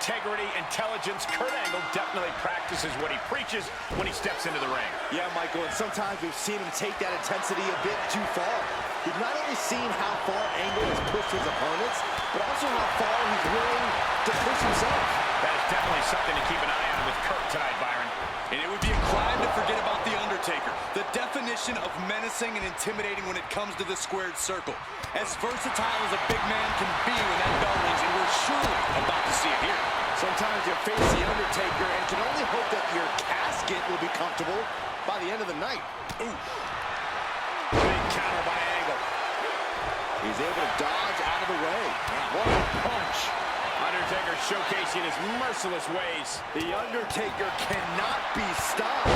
integrity, intelligence. Kurt Angle definitely practices what he preaches when he steps into the ring. Yeah, Michael, and sometimes we've seen him take that intensity a bit too far. We've not only seen how far Angle has pushed his opponents, but also how far he's willing to push himself. That is definitely something to keep an eye on with Kurt tonight, Byron. And it would be a crime to forget about The Undertaker, the definition of menacing and intimidating when it comes to the squared circle. As versatile as a big man can be when that bell rings, and we're surely about to see it here. Sometimes you face The Undertaker and can only hope that your casket will be comfortable by the end of the night. Ooh. Big counter by Angle. He's able to dodge out of the way. What a punch. Undertaker showcasing his merciless ways. The Undertaker cannot be stopped.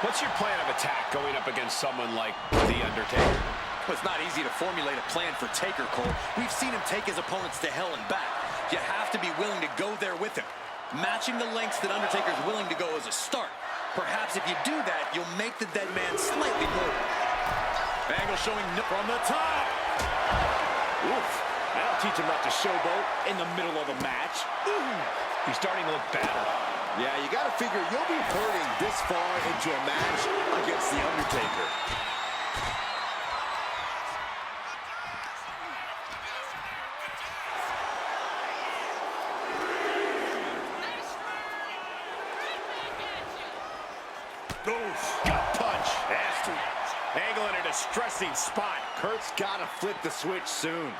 What's your plan of attack going up against someone like The Undertaker? Well, it's not easy to formulate a plan for Taker, Cole. We've seen him take his opponents to hell and back. You have to be willing to go there with him. Matching the lengths that Undertaker's willing to go is a start. Perhaps if you do that, you'll make the dead man slightly more. Angle showing from the top. Oof. That'll teach him not to showboat in the middle of a match. Ooh. He's starting to look battered. Yeah, you got to figure you'll be hurting this far into a match against The Undertaker. Gut punch. Nasty. Angle in a distressing spot. Kurt's got to flip the switch soon.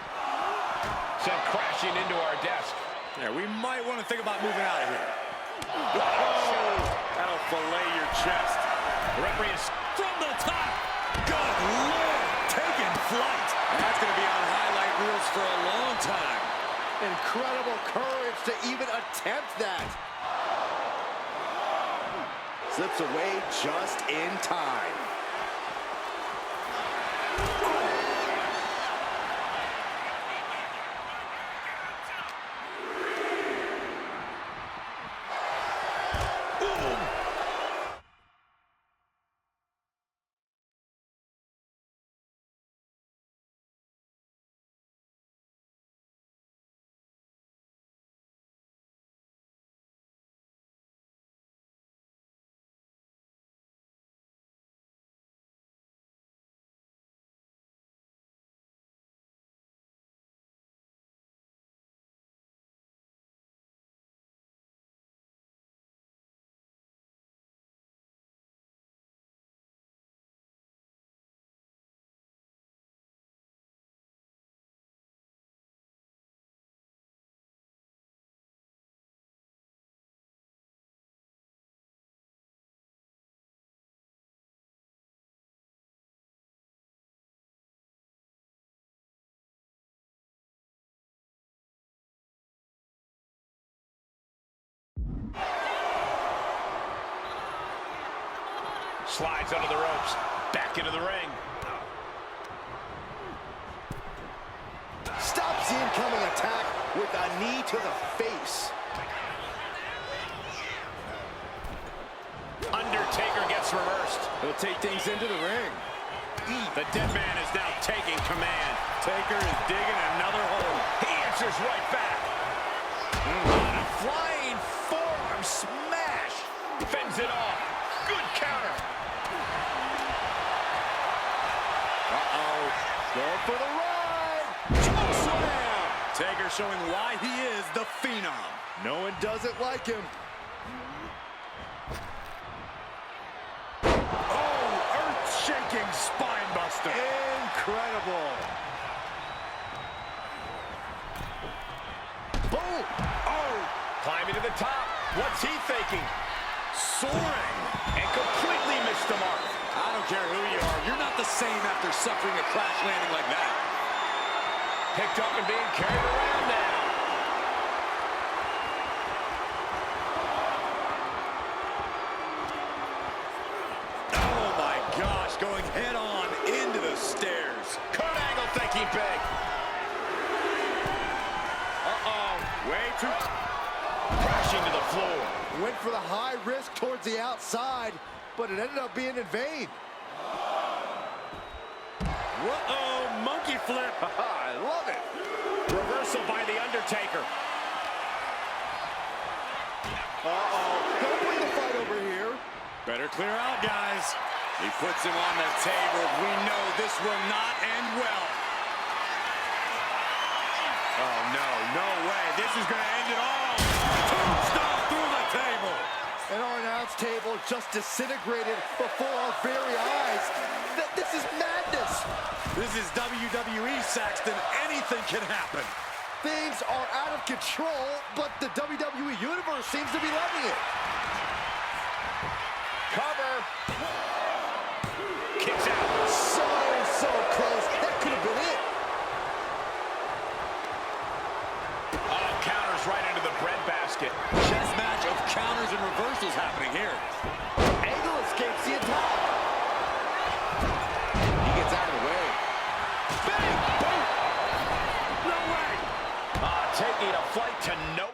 Sent crashing into our desk. Yeah, we might want to think about moving out of here. Oh, that'll fillet your chest. The referee is From the top. Good Lord. Taking flight. That's going to be on highlight reels for a long time. Incredible courage to even attempt that. Slips away just in time. slides under the ropes. Back into the ring. Stops the incoming attack with a knee to the face. Undertaker gets reversed. He'll take things into the ring. The dead man is now taking command. Taker is digging another hole. He answers right back. On a flying forearm smash. Fends it off. Good counter. Uh-oh. Going for the ride. Choke slam. Taker showing why he is the Phenom. No one doesn't like him. Oh, earth-shaking spine buster. Incredible. Boom. Oh, climbing to the top. What's he thinking? Soaring. And completely missed the mark. I don't care who you are. You're not the same after suffering a crash landing like that. Picked up and being carried around now. Oh, my gosh. Going head-on into the stairs. Kurt Angle thinking big. Uh-oh. Way too... Crashing to the floor. Went for the high risk towards the outside, but it ended up being in vain. Uh-oh, monkey flip. I love it. Reversal by The Undertaker. Uh-oh. Don't bring the fight over here. Better clear out, guys. He puts him on the table. We know this will not end well. Oh, no, no way. This is going to end it all. Tombstone through the table. And our announce table just disintegrated before our very eyes. This is madness. This is WWE, Saxton. Anything can happen. Things are out of control, but the WWE Universe seems to be loving it. Cover. Kicks out. So close. That could have been it. Oh, counters right into the breadbasket. Chess match of counters and reversals happening here. Angle escapes the attack. He gets out of the way. Bang! Boom! No way! Taking a flight to no...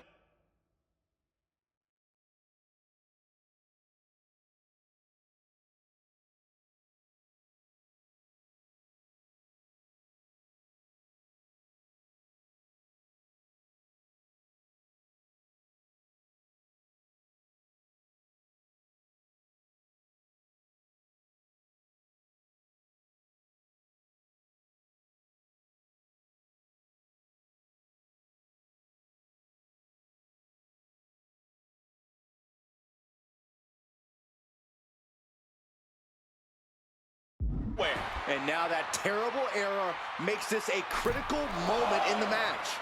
And now that terrible error makes this a critical moment in the match.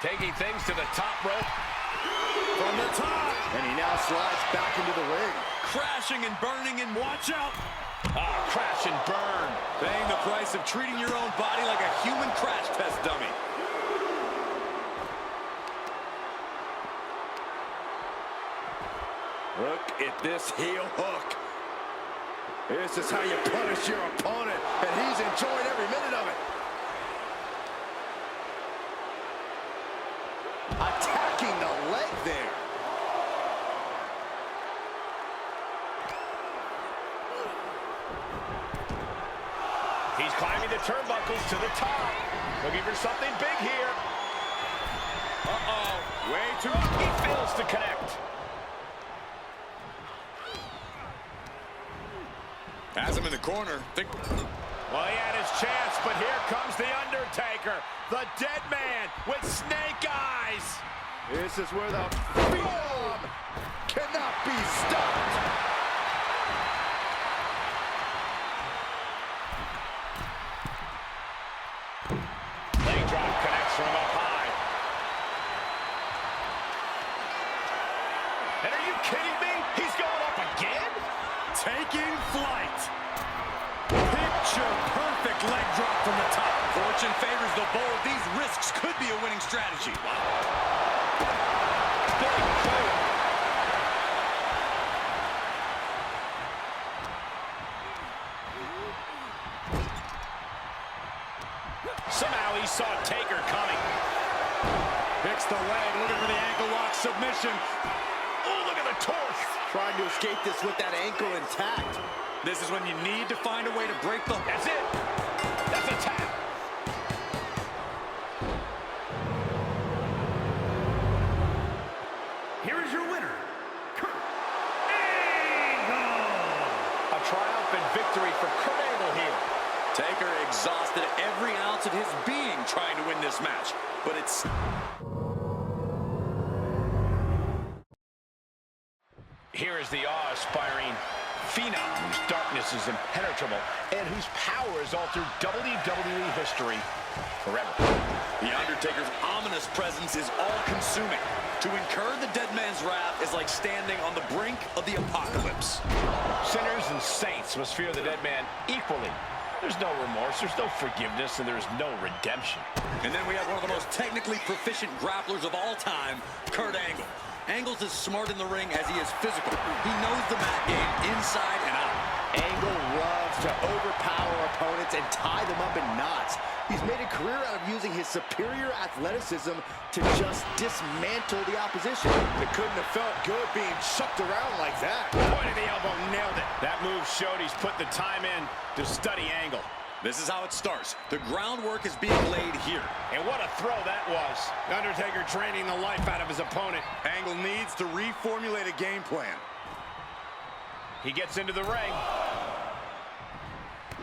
Taking things to the top rope. From the top. And he now slides back into the ring. Crashing and burning, and watch out. Crash and burn. Paying the price of treating your own body like a human crash test dummy. Look at this heel hook. This is how you punish your opponent, and he's enjoying every minute of it. Attacking the leg there. He's climbing the turnbuckles to the top. Looking for something big here. Way too... He fails to connect. Has him in the corner. Well, he had his chance, but here comes The Undertaker, the dead man with snake eyes. This is where the Phenom cannot be stopped. Leg drop connects from up high. And are you kidding me? He's going up again? Taking flight. Picture perfect leg drop from the top. Fortune favors the bold. These risks could be a winning strategy. Big boom. Somehow he saw Taker coming. Picks the leg, looking for the ankle lock submission. Oh, look at the torque. Trying to escape this with that ankle intact. This is when you need to find a way to break the... That's it. That's a tap. Here is your winner, Kurt Angle. A triumphant victory for Kurt Angle here. Taker exhausted every ounce of his being trying to win this match. But it's... Here is the awe-inspiring Phenom, whose darkness is impenetrable and whose power has altered WWE history forever. The Undertaker's ominous presence is all-consuming. To incur the dead man's wrath is like standing on the brink of the apocalypse. Sinners and saints must fear the dead man equally. There's no remorse, there's no forgiveness, and there's no redemption. And then we have one of the most technically proficient grapplers of all time, Kurt Angle. Angle's as smart in the ring as he is physical. He knows the mat game inside and out. Angle loves to overpower opponents and tie them up in knots. He's made a career out of using his superior athleticism to just dismantle the opposition. It couldn't have felt good being chucked around like that. Point of the elbow, nailed it. That move showed he's put the time in to study Angle. This is how it starts. The groundwork is being laid here. And what a throw that was. Undertaker training the life out of his opponent. Angle needs to reformulate a game plan. He gets into the ring.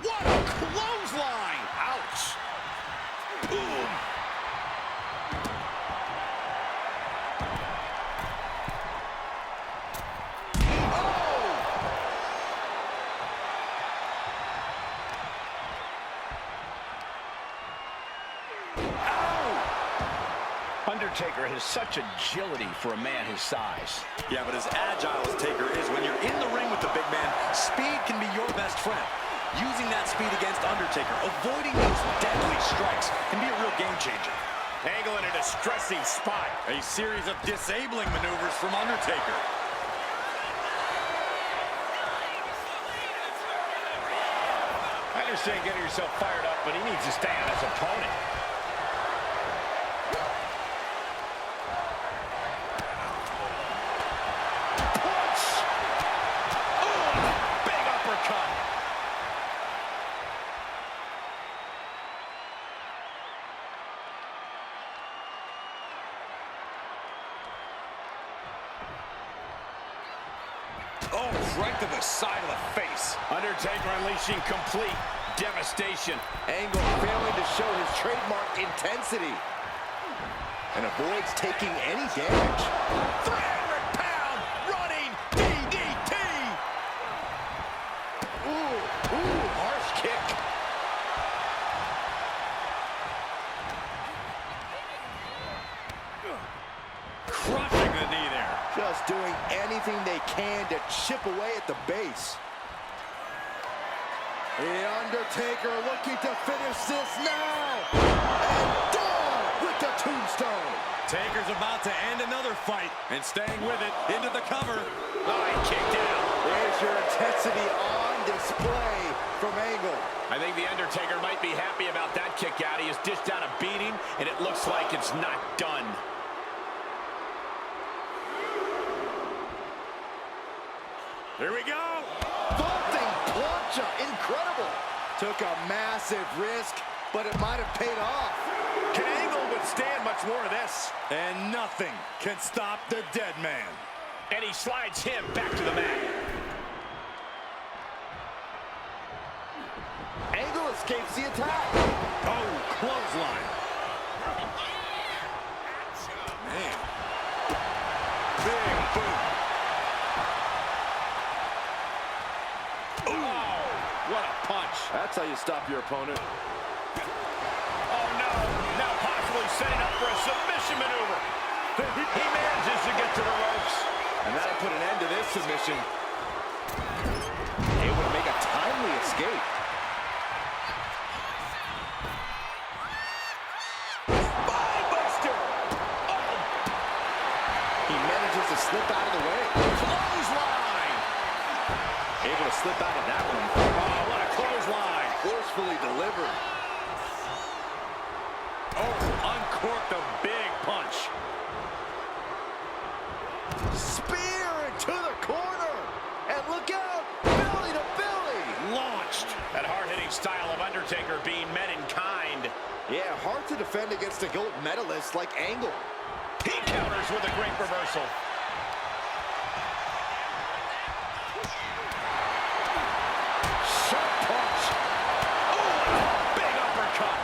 What a clothesline! Ouch! Boom! Undertaker has such agility for a man his size. Yeah, but as agile as Taker is, when you're in the ring with the big man, speed can be your best friend. Using that speed against Undertaker, avoiding those deadly strikes, can be a real game changer. Angle in a distressing spot. A series of disabling maneuvers from Undertaker. I understand getting yourself fired up, but he needs to stay on his opponent. Punch! Oh, big uppercut. Oh, right to the side of the face. Undertaker unleashing complete devastation. Angle failing to show his trademark intensity. And avoids taking any damage. 300-pound running DDT. Ooh, harsh kick. Crushing the knee there. Just doing anything they can to chip away at the base. The Undertaker looking to finish this now. And down with the tombstone. Taker's about to end another fight and staying with it into the cover. Oh, he kicked out. There's your intensity on display from Angle. I think The Undertaker might be happy about that kick out. He has dished out a beating, and it looks like it's not done. Here we go. Vaulting plancha, incredible. Took a massive risk, but it might have paid off. Can Angle withstand much more of this? And nothing can stop the dead man. And he slides him back to the mat. Angle escapes the attack. Oh, clothesline. Man. Big boot. What a punch. That's how you stop your opponent. Oh, no. Now possibly setting up for a submission maneuver. He manages to get to the ropes. And that'll put an end to this submission. Able to make a timely escape. Spinebuster. Oh, He manages to slip out of the way. clothesline. Able to slip out of that one. Oh, what a clothesline. Forcefully delivered. Oh, uncorked a big punch. Spear into the corner. And look out, belly to belly. Launched. That hard-hitting style of Undertaker being met in kind. Yeah, hard to defend against a gold medalist like Angle. He counters with a great reversal. Sharp punch. Oh, big uppercut.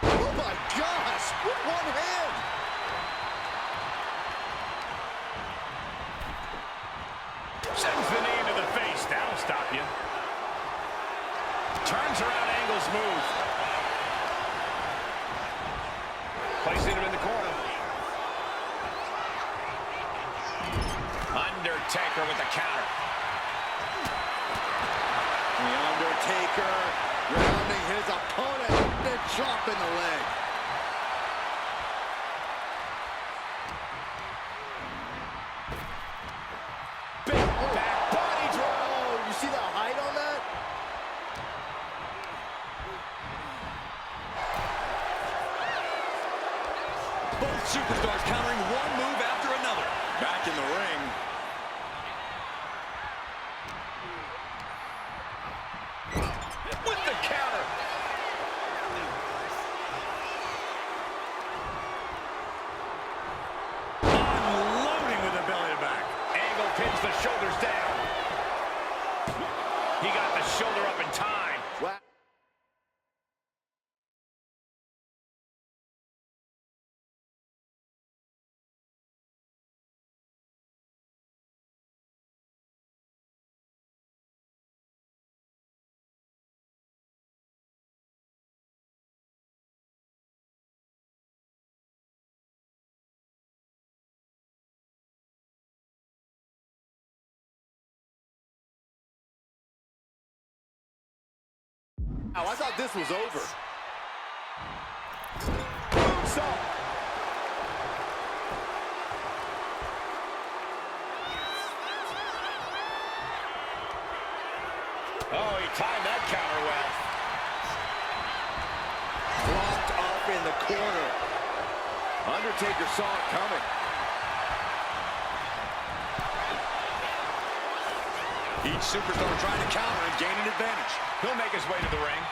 Oh my gosh, with one hand. Sends the knee into the face. That'll stop you. Turns around Angle's move. Placing him in the corner. Undertaker with the counter. The Undertaker grounding his opponent and dropping the leg. Big back body drop. Oh, you see the height on that? Both superstars countering one move after another. Back in the ring. With the counter. Unloading with the belly to back. Angle pins the shoulders down. He got the shoulder up in time. Wow. Oh, I thought this was over. Moonsault. Oh, he timed that counter well. Blocked up in the corner. Undertaker saw it coming. Each superstar trying to counter and gain an advantage. He'll make his way to the ring.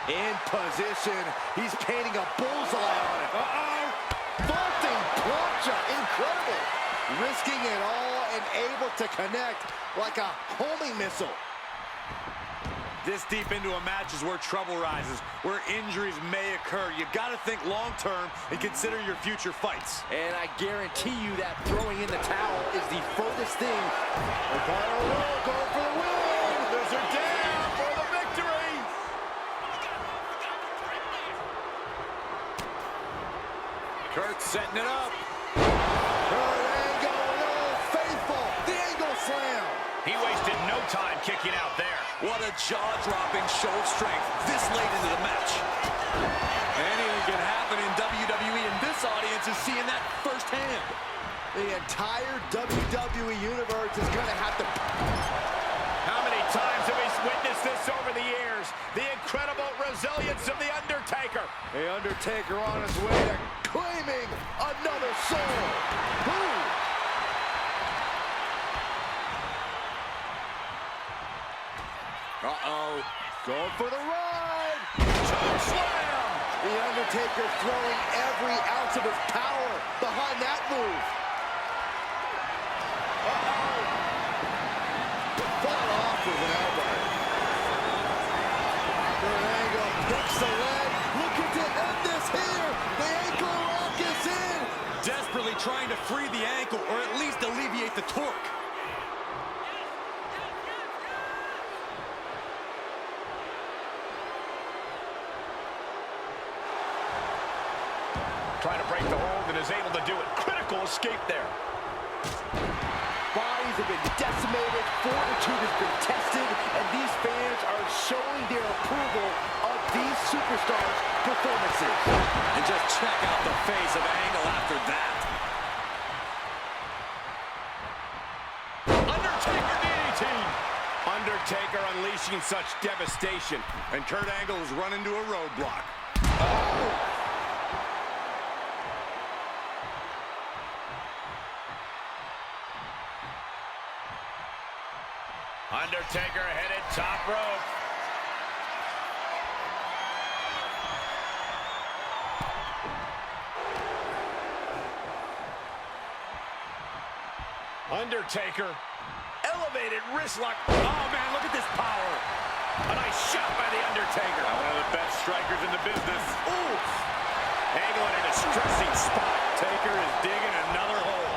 In position. He's painting a bullseye on it. Uh-oh. Vaulting plancha. Incredible. Risking it all and able to connect like a homing missile. This deep into a match is where trouble rises, where injuries may occur. You got to think long-term and consider your future fights. And I guarantee you that throwing in the towel is the furthest thing. Going for the win. There's her down for the victory. Kurt setting it up. Kurt Angle, Old Faithful, the Angle Slam. He wasted no time kicking out there. What a jaw-dropping show of strength this late into the match. Anything can happen in WWE, and this audience is seeing that firsthand. The entire WWE Universe is going to have to... How many times have we witnessed this over the years? The incredible resilience of The Undertaker. The Undertaker on his way to claiming another soul. Boom! Uh-oh. Going for the ride. Choke slam. The Undertaker throwing every ounce of his power behind that move. Uh-oh. Fought off with an elbow. Kurt Angle picks the leg. Looking to end this here. The ankle lock is in. Desperately trying to free the ankle, or at least alleviate the torque. Trying to break the hold and is able to do it. Critical escape there. Bodies have been decimated, fortitude has been tested, and these fans are showing their approval of these superstars' performances. And just check out the face of Angle after that. Undertaker DDT. Undertaker unleashing such devastation. And Kurt Angle has run into a roadblock. Oh! Undertaker headed top rope. Undertaker, elevated wrist lock. Oh man, look at this power. A nice shot by the Undertaker. One of the best strikers in the business. Ooh. Angle in a distressing spot. Taker is digging another hole.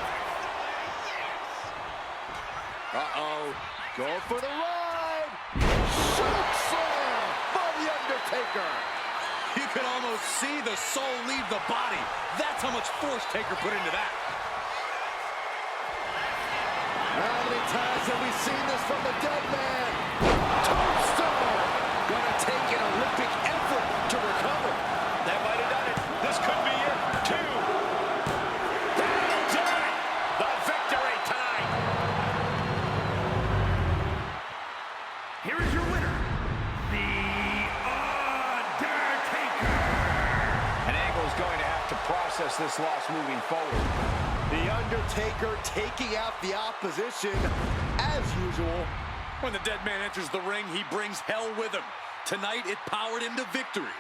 Uh-oh. Going for the ride. Choke slam by the Undertaker. You can almost see the soul leave the body. That's how much force Taker put into that. How many times have we seen this from the dead man? Tombstone. Gonna take an Olympic effort to recover. That might have done it. This could be it. Two. That'll do it. The victory time. Here is your winner, The Undertaker. And Angle is going to have to process process this loss moving forward. The Undertaker taking out the opposition as usual. When the dead man enters the ring, he brings hell with him. Tonight, it powered him to victory.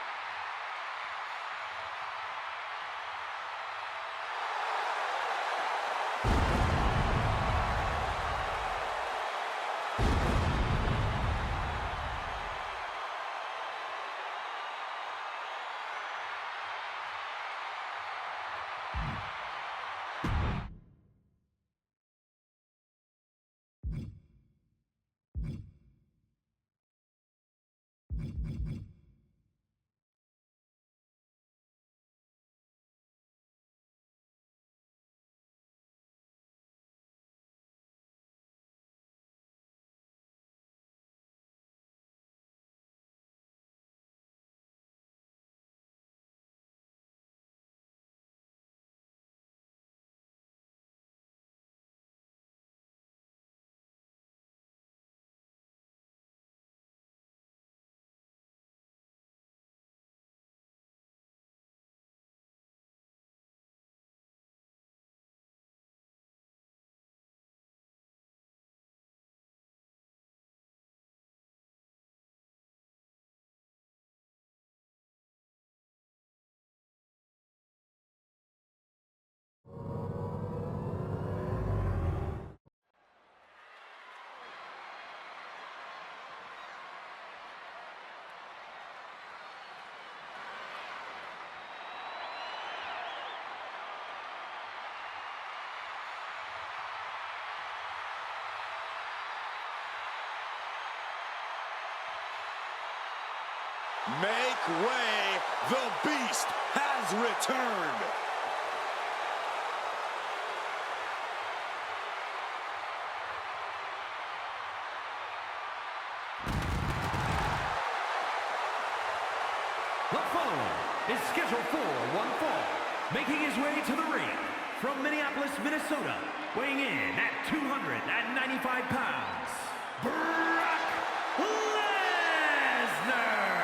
Make way, the Beast has returned. The following is scheduled for one fall, making his way to the ring from Minneapolis, Minnesota, weighing in at 295 pounds, Brock Lesnar.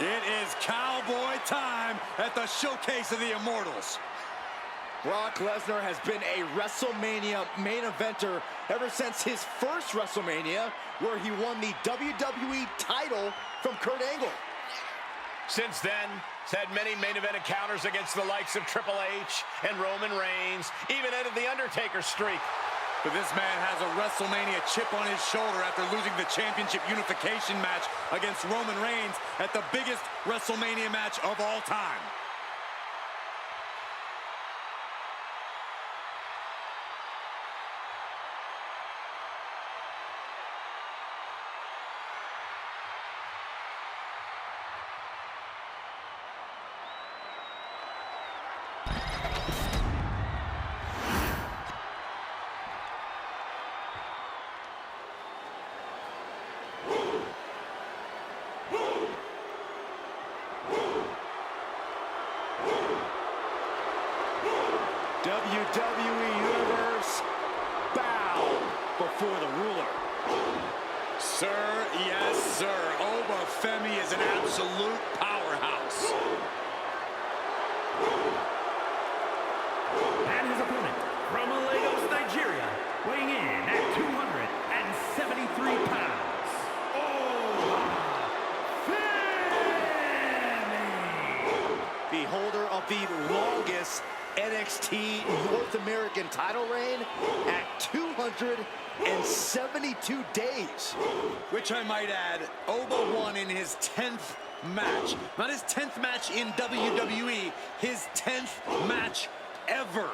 It is cowboy time at the Showcase of the Immortals. Brock Lesnar has been a WrestleMania main eventer ever since his first WrestleMania, where he won the WWE title from Kurt Angle. Since then, he's had many main event encounters against the likes of Triple H and Roman Reigns, even ended the Undertaker streak. But this man has a WrestleMania chip on his shoulder after losing the championship unification match against Roman Reigns at the biggest WrestleMania match of all time. WWE Universe, bow before the ruler. Sir, yes, sir. Oba Femi is an absolute powerhouse. And his opponent from Lagos, Nigeria, weighing in at 273 pounds, Oba Femi. The holder of the longest NXT North American title reign at 272 days. Which I might add, Oba won in his 10th match. Not his 10th match in WWE, his 10th match ever.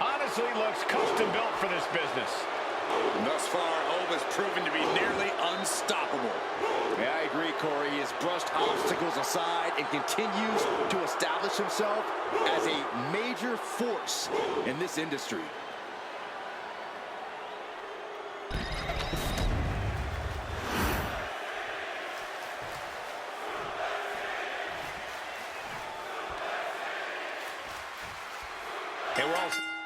Honestly, looks custom built for this business. And thus far, Oba's proven to be nearly unstoppable. Yeah, I agree, Corey. He has brushed obstacles aside and continues to establish himself as a major force in this industry. Okay, we're all...